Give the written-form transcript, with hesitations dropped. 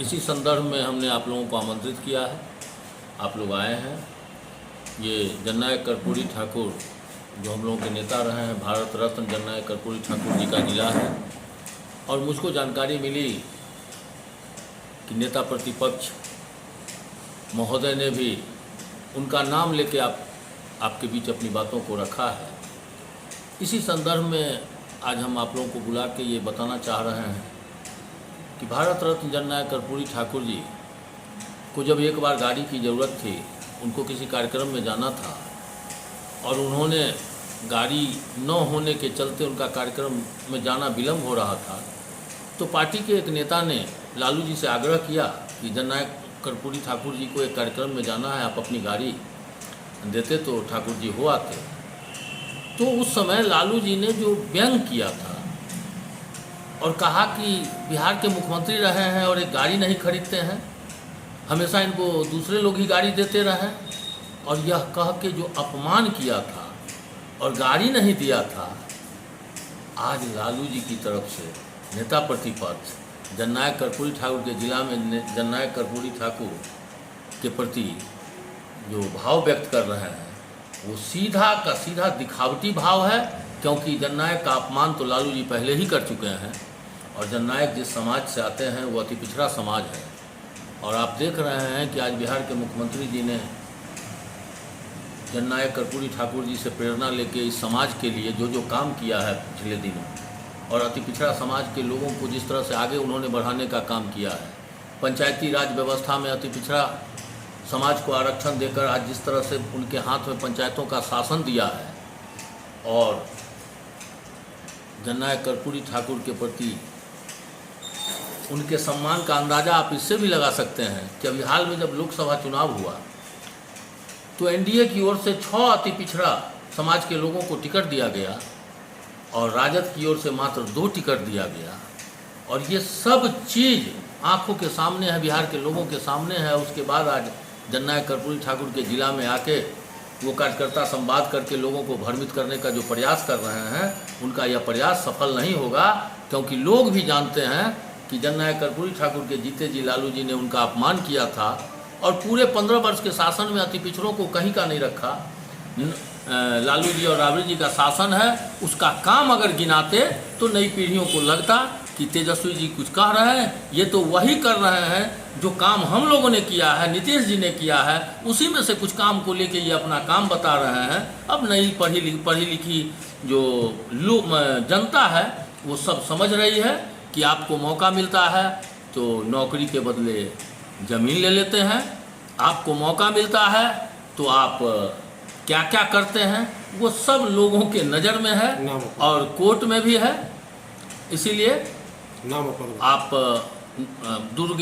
इसी संदर्भ में हमने आप लोगों को आमंत्रित किया है। आप लोग आए हैं। ये जननायक कर्पूरी ठाकुर जो हम लोगों के नेता रहे हैं, भारत रत्न जननायक कर्पूरी ठाकुर जी का जिला है। और मुझको जानकारी मिली कि नेता प्रतिपक्ष महोदय ने भी उनका नाम लेके आपके बीच अपनी बातों को रखा है। इसी संदर्भ में आज हम आप लोगों को बुला के ये बताना चाह रहे हैं कि भारत रत्न जननायक कर्पूरी ठाकुर जी को जब एक बार गाड़ी की ज़रूरत थी, उनको किसी कार्यक्रम में जाना था और उन्होंने गाड़ी न होने के चलते उनका कार्यक्रम में जाना विलम्ब हो रहा था, तो पार्टी के एक नेता ने लालू जी से आग्रह किया कि जननायक कर्पूरी ठाकुर जी को एक कार्यक्रम में जाना है, आप अपनी गाड़ी देते तो ठाकुर जी हो आते। तो उस समय लालू जी ने जो व्यंग किया था और कहा कि बिहार के मुख्यमंत्री रहे हैं और एक गाड़ी नहीं खरीदते हैं, हमेशा इनको दूसरे लोग ही गाड़ी देते रहे, और यह कह के जो अपमान किया था और गाड़ी नहीं दिया था, आज लालू जी की तरफ से नेता प्रतिपक्ष जननायक कर्पूरी ठाकुर के जिला में जननायक कर्पूरी ठाकुर के प्रति जो भाव व्यक्त कर रहे हैं वो सीधा का सीधा दिखावटी भाव है। क्योंकि जननायक का अपमान तो लालू जी पहले ही कर चुके हैं और जननायक जिस समाज से आते हैं वो अति पिछड़ा समाज है। और आप देख रहे हैं कि आज बिहार के मुख्यमंत्री जी ने जननायक कर्पूरी ठाकुर जी से प्रेरणा लेके इस समाज के लिए जो जो काम किया है पिछले दिनों, और अति पिछड़ा समाज के लोगों को जिस तरह से आगे उन्होंने बढ़ाने का काम किया है, पंचायती राज व्यवस्था में अति पिछड़ा समाज को आरक्षण देकर आज जिस तरह से उनके हाथ में पंचायतों का शासन दिया है, और जननायक कर्पूरी ठाकुर के प्रति उनके सम्मान का अंदाज़ा आप इससे भी लगा सकते हैं कि अभी हाल में जब लोकसभा चुनाव हुआ तो एनडीए की ओर से 6 अति पिछड़ा समाज के लोगों को टिकट दिया गया और राजद की ओर से मात्र 2 टिकट दिया गया। और ये सब चीज़ आंखों के सामने है, बिहार के लोगों के सामने है। उसके बाद आज जननायक कर्पूरी ठाकुर के जिला में आके वो कार्यकर्ता संवाद करके लोगों को भ्रमित करने का जो प्रयास कर रहे हैं, उनका यह प्रयास सफल नहीं होगा। क्योंकि लोग भी जानते हैं कि जननायक कर्पूरी ठाकुर के जीते जी लालू जी ने उनका अपमान किया था और पूरे 15 वर्ष के शासन में अति पिछड़ों को कहीं का नहीं रखा। लालू जी और राबड़ी जी का शासन है, उसका काम अगर गिनाते तो नई पीढ़ियों को लगता कि तेजस्वी जी कुछ कह रहे हैं, ये तो वही कर रहे हैं जो काम हम लोगों ने किया है, नीतीश जी ने किया है, उसी में से कुछ काम को लेके ये अपना काम बता रहे हैं। अब नई पढ़ी लिखी जो जनता है वो सब समझ रही है कि आपको मौका मिलता है तो नौकरी के बदले ज़मीन ले लेते हैं, आपको मौका मिलता है तो आप क्या क्या करते हैं वो सब लोगों के नज़र में है और कोर्ट में भी है। इसीलिए आप दुर्ग